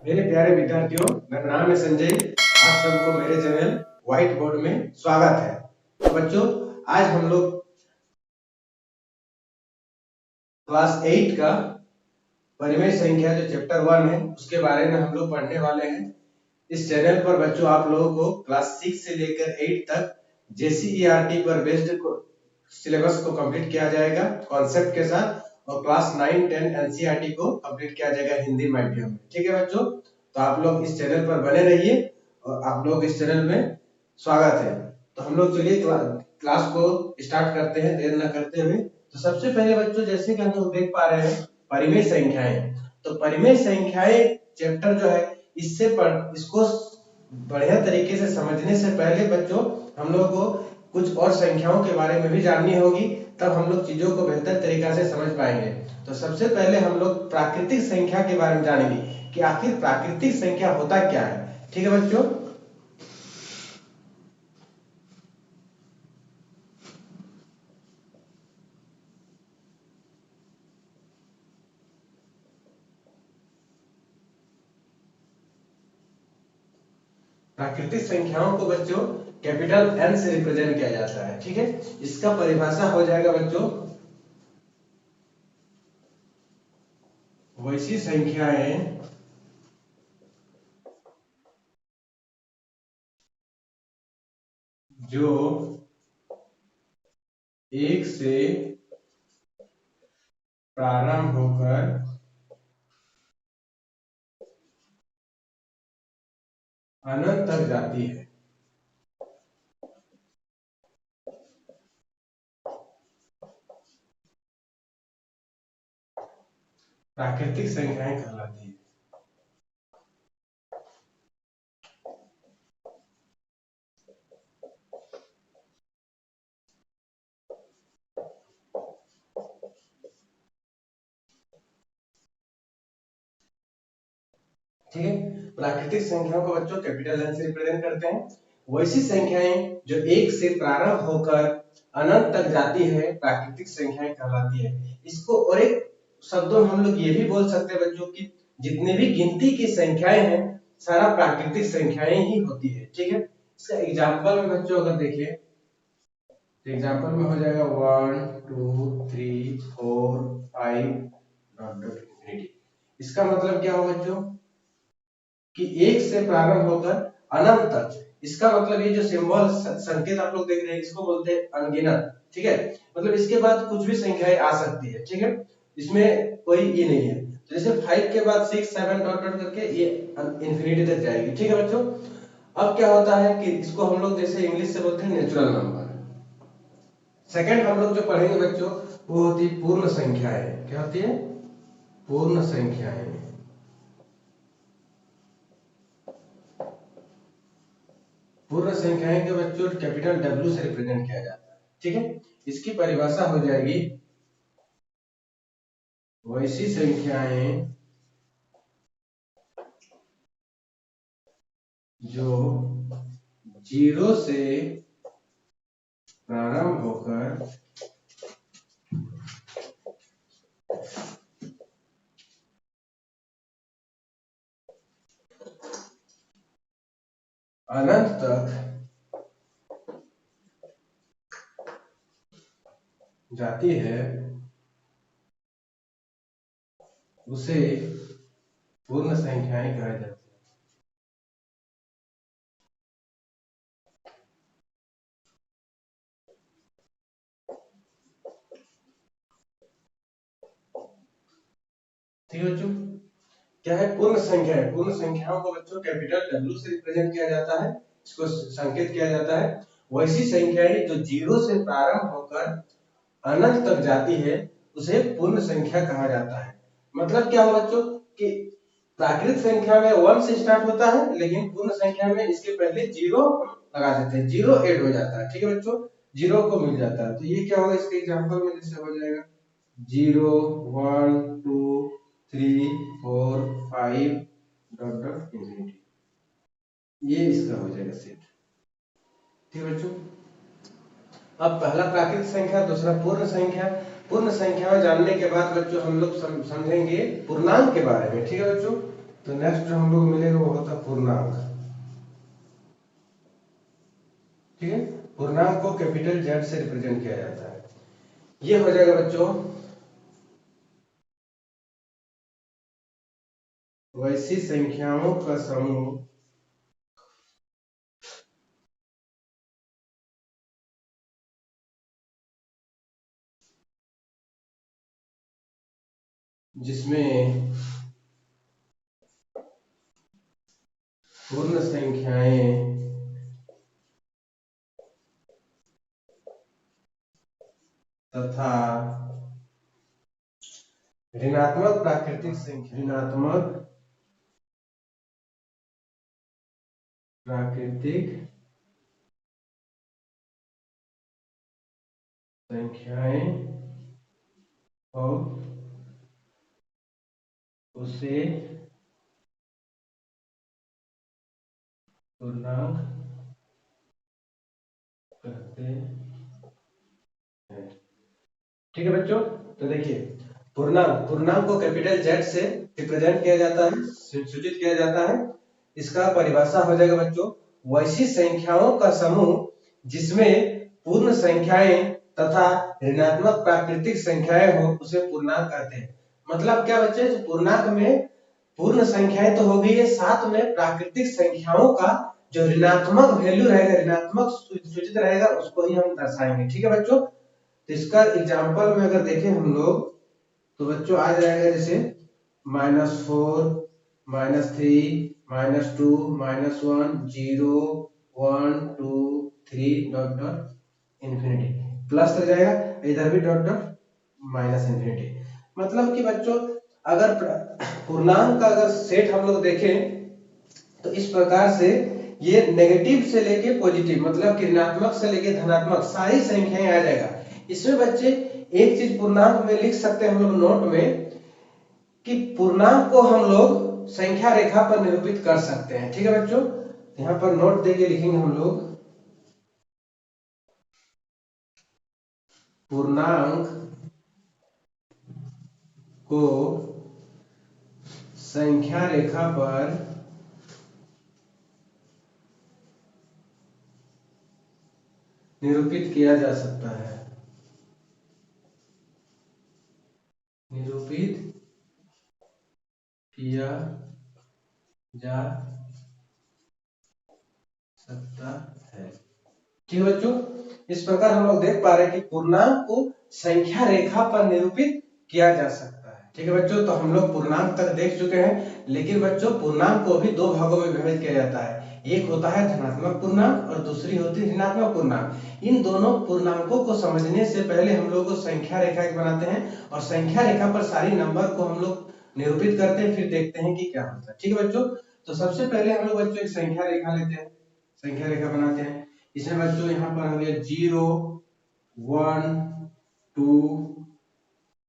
मेरे प्यारे विद्यार्थियों, मेरा नाम है संजय। आप सबको मेरे चैनल व्हाइट बोर्ड में स्वागत है। तो बच्चों, आज हम लोग क्लास 8 का परिमेय संख्या जो चैप्टर 1 है उसके बारे में हम लोग पढ़ने वाले हैं। इस चैनल पर बच्चों आप लोगों को क्लास 6 से लेकर 8 तक JCERT पर बेस्ड सिलेबस को कंप्लीट किया जाएगा कॉन्सेप्ट के साथ, और क्लास 9 10 NCERT को कंप्लीट किया जाएगा हिंदी मीडियम में। ठीक है बच्चों, तो आप लोग इस चैनल पर बने रहिए और आप लोग इस चैनल में स्वागत है। तो हम लोग चलिए क्लास को स्टार्ट करते हैं देर न करते हुए। तो सबसे पहले बच्चों, जैसे कि हम लोग देख पा रहे हैं परिमेय संख्याएं, तो परिमेय संख्याएं चैप्टर जो है इसको बढ़िया तरीके से समझने से पहले बच्चों हम लोग को कुछ और संख्याओं के बारे में भी जाननी होगी, तब हम लोग चीजों को बेहतर तरीका से समझ पाएंगे। तो सबसे पहले हम लोग प्राकृतिक संख्या के बारे में जानेंगे कि आखिर प्राकृतिक संख्या होता क्या है। ठीक है बच्चों, प्राकृतिक संख्याओं को बच्चों कैपिटल N से रिप्रेजेंट किया जाता है। ठीक है, इसका परिभाषा हो जाएगा बच्चों, वैसी संख्याएं जो एक से प्रारंभ होकर अनंत तक जाती है, प्राकृतिक संख्याएं कहलाती है। ठीक है, प्राकृतिक संख्याओं को बच्चों कैपिटल N से रिप्रेजेंट करते हैं। वैसी संख्याएं जो एक से प्रारंभ होकर अनंत तक जाती है प्राकृतिक संख्याएं कहलाती है। इसको और एक शब्दों में हम लोग ये भी बोल सकते हैं बच्चों की जितने भी गिनती की संख्याएं हैं सारा प्राकृतिक संख्याएं ही होती है। ठीक है, इसका एग्जांपल में बच्चों अगर देखिए तो एग्जांपल में हो जाएगा 1 2 3 4 5 डॉट डॉट इंफिनिटी। इसका मतलब क्या होगा बच्चों कि एक से प्रारंभ होकर अनंत तक। इसका मतलब ये जो सिंबल संकेत आप लोग देख रहे हैं इसको बोलते हैं अनगिनत। ठीक है, मतलब इसके बाद कुछ भी संख्याएं आ सकती है। ठीक है, इसमें कोई ये नहीं है। तो जैसे 5 के बाद 6 7 डॉट डॉट करके ये इंफिनिटी तक जाएगी। ठीक है बच्चों, अब क्या होता है कि इसको हम लोग जैसे इंग्लिश से बोलते हैं नेचुरल नंबर। सेकंड हम लोग जो पढ़ेंगे बच्चों वो होती है पूर्ण संख्याएं। क्या होती है? पूर्ण संख्याएं। पूर्ण संख्याएं के बच्चों कैपिटल W से रिप्रेजेंट किया जाता है। ठीक है, इसकी परिभाषा हो जाएगी वैसी संख्याएं जो जीरो से प्रारंभ होकर अनंत तक जाती है उसे पूर्ण संख्याएं कहा जाता है। ठीक है बच्चों, क्या है पूर्ण संख्या है? पूर्ण संख्याओं को बच्चों कैपिटल W से रिप्रेजेंट किया जाता है, इसको संकेत किया जाता है। वैसी संख्याएं जो जीरो से प्रारंभ होकर अनंत तक जाती है उसे पूर्ण संख्या कहा जाता है। मतलब क्या हो बच्चों कि प्राकृतिक संख्या में 1 से स्टार्ट होता है, लेकिन पूर्ण संख्या में इसके पहले जीरो लगा देते हैं, जीरो ऐड हो जाता है। ठीक है बच्चों, जीरो को मिल जाता है। तो ये क्या होगा इसके एग्जांपल में जैसे हो जाएगा 0 1 2 3 4 5 डॉट डॉट इंफिनिटी। ये इसका हो जाएगा सेट। ठीक है बच्चों, अब पहला प्राकृतिक संख्या, दूसरा पूर्ण संख्या। पूर्ण संख्या में जानने के बाद बच्चों हम लोग समझेंगे पूर्णांक के बारे में। ठीक है बच्चों, तो नेक्स्ट हम लोग मिलेगा वो होता पूर्णांक। ठीक है, पूर्णांक को कैपिटल जेड से रिप्रेजेंट किया जाता है। ये हो जाएगा बच्चों वैसी संख्याओं का समूह जिसमें पूर्ण संख्याएं तथा ऋणात्मक प्राकृतिक संख्याएं और उसे पूर्णांक कहते हैं। ठीक है बच्चों, तो देखिए पूर्णांक को कैपिटल जेड से रिप्रेजेंट किया जाता है, सूचित किया जाता है। इसका परिभाषा हो जाएगा बच्चों वैसी संख्याओं का समूह जिसमें पूर्ण संख्याएं तथा ऋणात्मक प्राकृतिक संख्याएं हो उसे पूर्णांक कहते हैं। मतलब क्या बच्चे, पूर्णांक में पूर्ण संख्याएं तो हो गई है, साथ में प्राकृतिक संख्याओं का जो ऋणात्मक वैल्यू रहेगा, ऋणात्मक सूचित रहेगा, उसको ही हम दर्शाएंगे। ठीक है बच्चों, तो इसका एग्जाम्पल में अगर देखें हम लोग तो बच्चों आ जाएगा जैसे -4, -3, -2, -1, 0, 1, 2, 3 डॉट डॉट इन्फिनिटी, प्लस लग जाएगा, इधर भी डॉट डॉट माइनस इन्फिनिटी। मतलब कि बच्चों अगर पूर्णांक का अगर सेट हम लोग देखें तो इस प्रकार से ये नेगेटिव से लेके पॉजिटिव, मतलब कि ऋणात्मक से लेके धनात्मक सारी संख्याएं आ जाएगा। इसमें बच्चे एक चीज पूर्णांक में लिख सकते हैं हम लोग नोट में कि पूर्णांक को हम लोग संख्या रेखा पर निरूपित कर सकते हैं। ठीक है बच्चों, यहाँ पर नोट देके लिखेंगे हम लोग पूर्णांक को संख्या रेखा पर निरूपित किया जा सकता है, निरूपित किया जा सकता है। ठीक है बच्चों, इस प्रकार हम लोग देख पा रहे हैं कि पूर्णांक को संख्या रेखा पर निरूपित किया जा सकता है। ठीक है बच्चों, तो हम लोग पूर्णांक तक देख चुके हैं, लेकिन बच्चों पूर्णांक को भी दो भागों में विभाजित किया जाता है। एक होता है धनात्मक पूर्णांक और दूसरी होती है ऋणात्मक पूर्णांक। इन दोनों पूर्णांकों को समझने से पहले हम लोग संख्या रेखा एक बनाते हैं और संख्या रेखा पर सारी नंबर को हम लोग निरूपित करते हैं, फिर देखते हैं कि क्या होता है। ठीक है बच्चों, तो सबसे पहले हम लोग बच्चों एक संख्या रेखा लेते हैं, संख्या रेखा बनाते हैं। इसमें बच्चों यहाँ पर हो गया 0, 1, 2,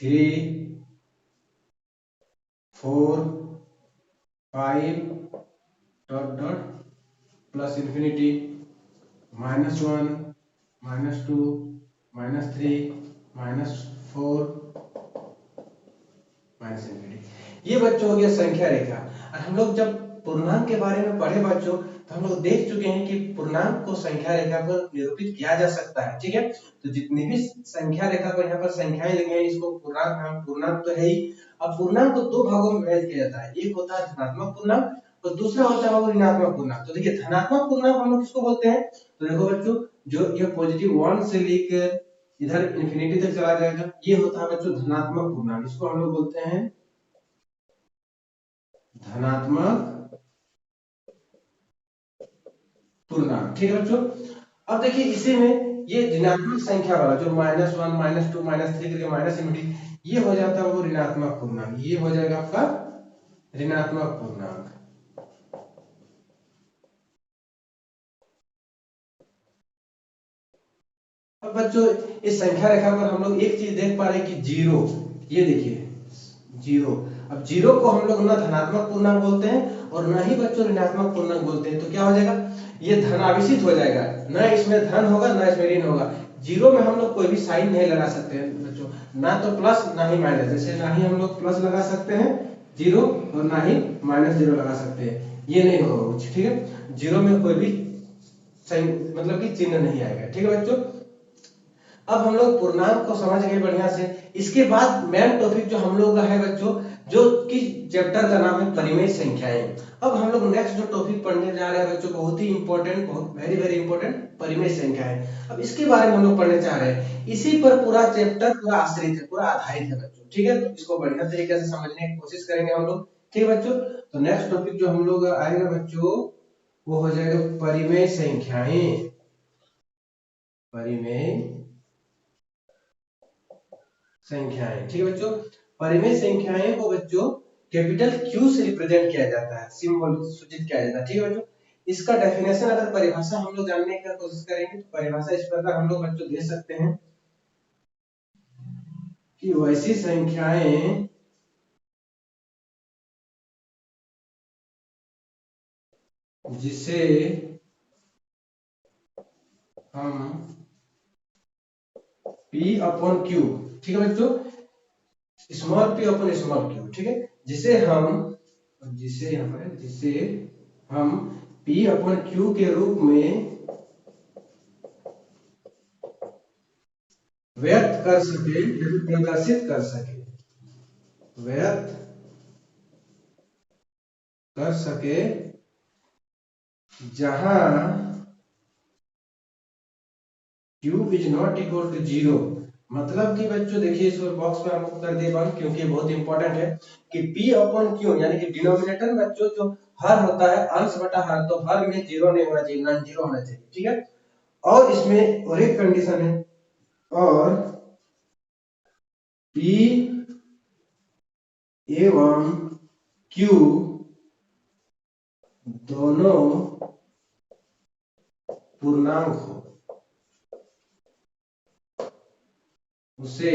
3, 4, 5 dot dot plus infinity, -1, -2, -3, -4 minus infinity. ये बच्चों हो गया संख्या रेखा। और हम लोग जब पूर्णांक के बारे में पढ़े बच्चों तो हम लोग देख चुके हैं कि पूर्णांक को संख्या रेखा पर निरूपित किया जा सकता है। ठीक है, तो जितनी भी संख्या रेखा पर यहाँ पर संख्याएं लगी हैं इसको पूर्णांक तो है ही। अब पूर्णांक को दो भागों में विभाजित किया जाता है, एक होता है धनात्मक पूर्णांक और दूसरा होता है ऋणात्मक पूर्णांक। तो देखिए धनात्मक पूर्णांक हम लोग किसको बोलते हैं, तो देखो बच्चों जो ये +1 से लेकर इधर इन्फिनिटी तक चला जाएगा, ये होता है बच्चों धनात्मक पूर्णांक। इसको हम लोग बोलते हैं धनात्मक पूर्णांक। ठीक है बच्चों, अब देखिए इसी में ये ऋणात्मक संख्या वाला जो -1, -2, -3 करके माइनस इन्फिनिटी, ये हो जाता है वो ऋणात्मक पूर्णांक, ये हो जाएगा आपका ऋणात्मक पूर्णांक। अब बच्चों इस संख्या रेखा पर हम लोग एक चीज देख पा रहे हैं कि जीरो, ये देखिए जीरो। अब जीरो को हम लोग ना धनात्मक पूर्णांक बोलते हैं और ना ही बच्चों ऋणात्मक पूर्णांक बोलते हैं। तो क्या हो जाएगा, ये धनावेशित हो जाएगा, ना इसमें धन होगा ना इसमें ऋण होगा। जीरो में हम लोग कोई भी साइन नहीं लगा सकते हैं बच्चों, ना तो प्लस ना ही माइनस। जैसे ना ही हम लोग प्लस लगा सकते हैं, जीरो और ना ही माइनस जीरो लगा सकते हैं, ये नहीं होगा कुछ, ठीक है। जीरो में कोई भी मतलब कि चिन्ह नहीं आएगा, ठीक है बच्चों। अब हम लोग पूर्णांक को समझ गए बढ़िया से। इसके बाद मेन टॉपिक जो हम लोग का है बच्चों, जो कि चैप्टर का नाम है परिमेय संख्याएं। अब हम लोग नेक्स्ट जो टॉपिक पढ़ने जा रहे हैं बच्चों, बहुत ही इंपॉर्टेंट, बहुत वेरी वेरी इंपॉर्टेंट, परिमेय संख्याएं। अब इसके बारे में हम लोग पढ़ने जा रहे हैं, इसी पर पूरा चैप्टर पूरा आश्रित है, पूरा आधारित है बच्चों, ठीक है। तो इसको बढ़िया तरीके से समझने की कोशिश करेंगे हम लोग, ठीक है बच्चों। तो नेक्स्ट टॉपिक जो हम लोग आएगा बच्चों, वो हो जाएगा परिमेय संख्याएं। परिमेय संख्याएं, ठीक है बच्चों। परिमेय संख्याएं को बच्चों कैपिटल क्यू से रिप्रेजेंट किया जाता है, सिंबल सूचित किया जाता है, ठीक है बच्चों। इसका डेफिनेशन अगर परिभाषा हम लोग जानने की कोशिश करेंगे तो परिभाषा इस प्रकार हम लोग बच्चों दे सकते हैं कि वैसी संख्याएं जिसे हम P अपॉन Q, ठीक है बच्चों, small p upon small q, ठीक है, जिसे यहाँ पर जिसे हम P अपॉन Q के रूप में व्यक्त कर सके या फिर प्रदर्शित कर सके, व्यक्त कर सके, जहां q is not equal to zero. मतलब कि बच्चों देखिए, इस बॉक्स में हम कर दे बंद, क्योंकि बहुत इंपॉर्टेंट है कि p अपॉन q यानी कि डिनोमिनेटर बच्चों जो हर होता है अंश बटा हर, तो हर में जीरो नहीं होना चाहिए, नॉन जीरो होना चाहिए, ठीक है। और इसमें और एक कंडीशन है, और p एवं q दोनों पूर्णांक हो, उसे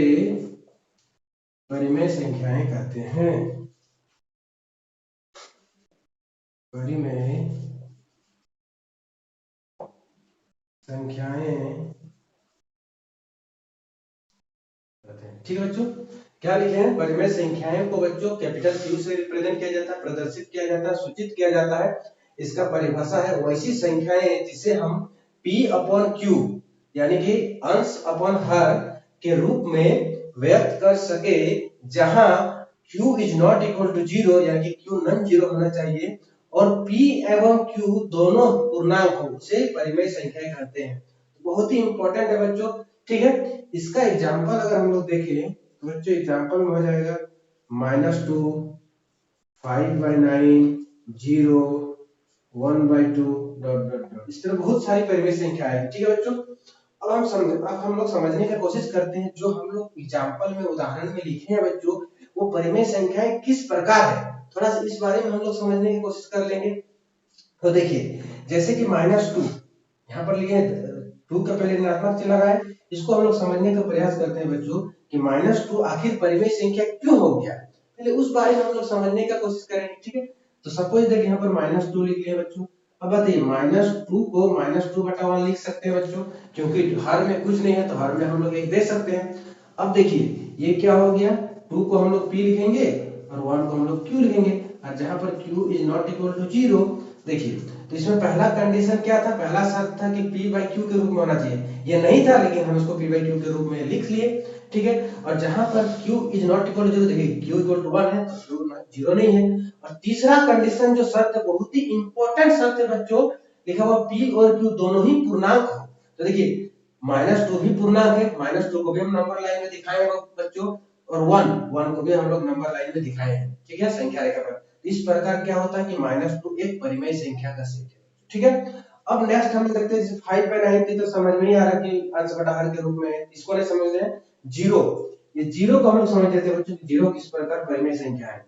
परिमेय संख्याएं कहते हैं। परिमेय संख्याएं कहते हैं, ठीक है बच्चों। क्या लिखे हैं, परिमेय संख्याएं को बच्चों कैपिटल क्यू से रिप्रेजेंट किया जाता है, प्रदर्शित किया जाता है, सूचित किया जाता है। इसका परिभाषा है वैसी संख्याएं जिसे हम p अपॉन क्यू यानी कि अंश अपॉन हर के रूप में व्यक्त कर सके, जहां q is not equal to zero यानी कि q नॉन जीरो होना चाहिए, और p एवं q दोनों पूर्णांक हो, उसे परिमेय संख्याएं कहते हैं। बहुत ही इंपॉर्टेंट है बच्चों, ठीक है। इसका एग्जांपल अगर हम लोग देखें तो बच्चों एग्जांपल में हो जाएगा -2, 5/9, 0, 1/2 डॉट डॉट डॉट, इस तरह बहुत सारी परिमेय संख्या है, ठीक है बच्चों। अब हम लोग समझने की कोशिश करते हैं, जो हम लोग एग्जांपल में उदाहरण में लिखे हैं बच्चों, वो परिमेय संख्याएं किस प्रकार है, थोड़ा सा इस बारे में हम लोग समझने की कोशिश कर लेंगे। तो देखिए, जैसे कि -2 यहाँ पर लिखे, 2 का पहले ऋणात्मक चिन्ह लगाए, इसको हम लोग समझने का प्रयास करते हैं बच्चों कि -2 आखिर परिमेय संख्या क्यों हो गया, पहले उस बारे में हम लोग समझने का कोशिश करेंगे, ठीक है। तो सपोज देखिए यहाँ पर -2 लिख लिया बच्चों। अब बताइए, -2 को -2/1 लिख सकते हैं बच्चों, क्योंकि हर में कुछ नहीं है तो हर में हम लोग एक दे सकते हैं। अब देखिए ये क्या हो गया, 2 को हम लोग p लिखेंगे और 1 को हम लोग q लिखेंगे, और जहां पर q is not equal to zero, देखिए तो इसमें पहला कंडीशन क्या था, पहला शर्त था कि p बाई क्यू के रूप में होना चाहिए, ये नहीं था लेकिन हम इसको p बाई क्यू के रूप में लिख लिए, ठीक है। और जहां पर q is not equal to zero, देखिए q इक्वल टू 1 है तो q जीरो नहीं है। और तीसरा कंडीशन जो शर्त है, बहुत ही इंपॉर्टेंट शर्त है बच्चों, लिखा हुआ p और q दोनों ही पूर्णांक हो। तो देखिए -2 भी पूर्णांक है, -2 को भी हम नंबर लाइन में दिखाए हैं बच्चों, और 1 को भी हम लोग नंबर लाइन में दिखाए हैं, ठीक है, संख्या रेखा पर। इस प्रकार क्या होता है कि -2 एक परिमेय संख्या का सेट है, ठीक है। अब नेक्स्ट हम देखते हैं, जैसे 5/9 की तो समझ में ही आ रहा है कि अंश बटा हर के रूप में है, इसको नहीं समझ रहे हैं। जीरो, ये जीरो को हम लोग समझ लेते हैं बच्चों, जीरो किस प्रकार परिमेय संख्या है।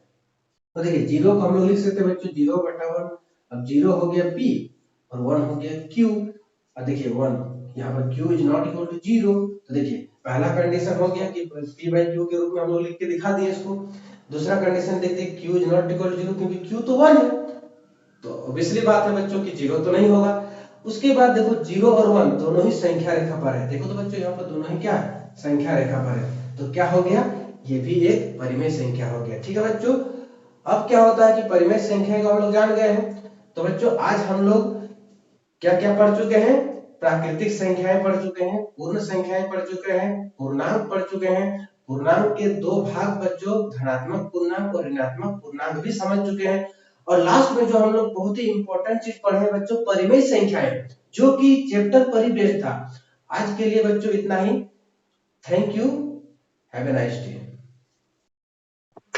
तो देखिए जीरो को हम लोग लिख सकते हैं बच्चों 0/1। अब जीरो हो गया p और 1 हो गया q, और देखिए 1 यहाँ पर q is not equal to zero, तो देखिए पहला कंडीशन हो गया कि p बाई q के रूप में हम लोग लिख के दिखा दिए इसको। दूसरा कंडीशन देखते हैं q is not equal to zero, क्योंकि q तो 1 है, तो ऑब्वियसली बात है बच्चों कि जीरो तो नहीं होगा। उसके बाद देखो 0 और 1 दोनों ही संख्या रेखा पर है, देखो तो बच्चों यहाँ पर दोनों ही क्या है, संख्या रेखा पर है, तो क्या हो गया, ये भी एक परिमेय संख्या हो गया, ठीक है बच्चों। अब क्या होता है कि परिमेय संख्या को हम लोग जान गए हैं। तो बच्चों आज हम लोग क्या क्या पढ़ चुके हैं? प्राकृतिक संख्याएं पढ़ चुके हैं, पूर्ण संख्याएं पढ़ चुके हैं, पूर्णांक पढ़ चुके हैं। पूर्णांक के दो भाग बच्चों, धनात्मक पूर्णांक और ऋणात्मक पूर्णांक भी समझ चुके हैं। और लास्ट में जो हम लोग बहुत ही इंपॉर्टेंट चीज पढ़े हैं बच्चों, परिमेय संख्याएं, जो कि चैप्टर पर ही बेस्ड था। आज के लिए बच्चों इतना ही। Thank you, have a nice day.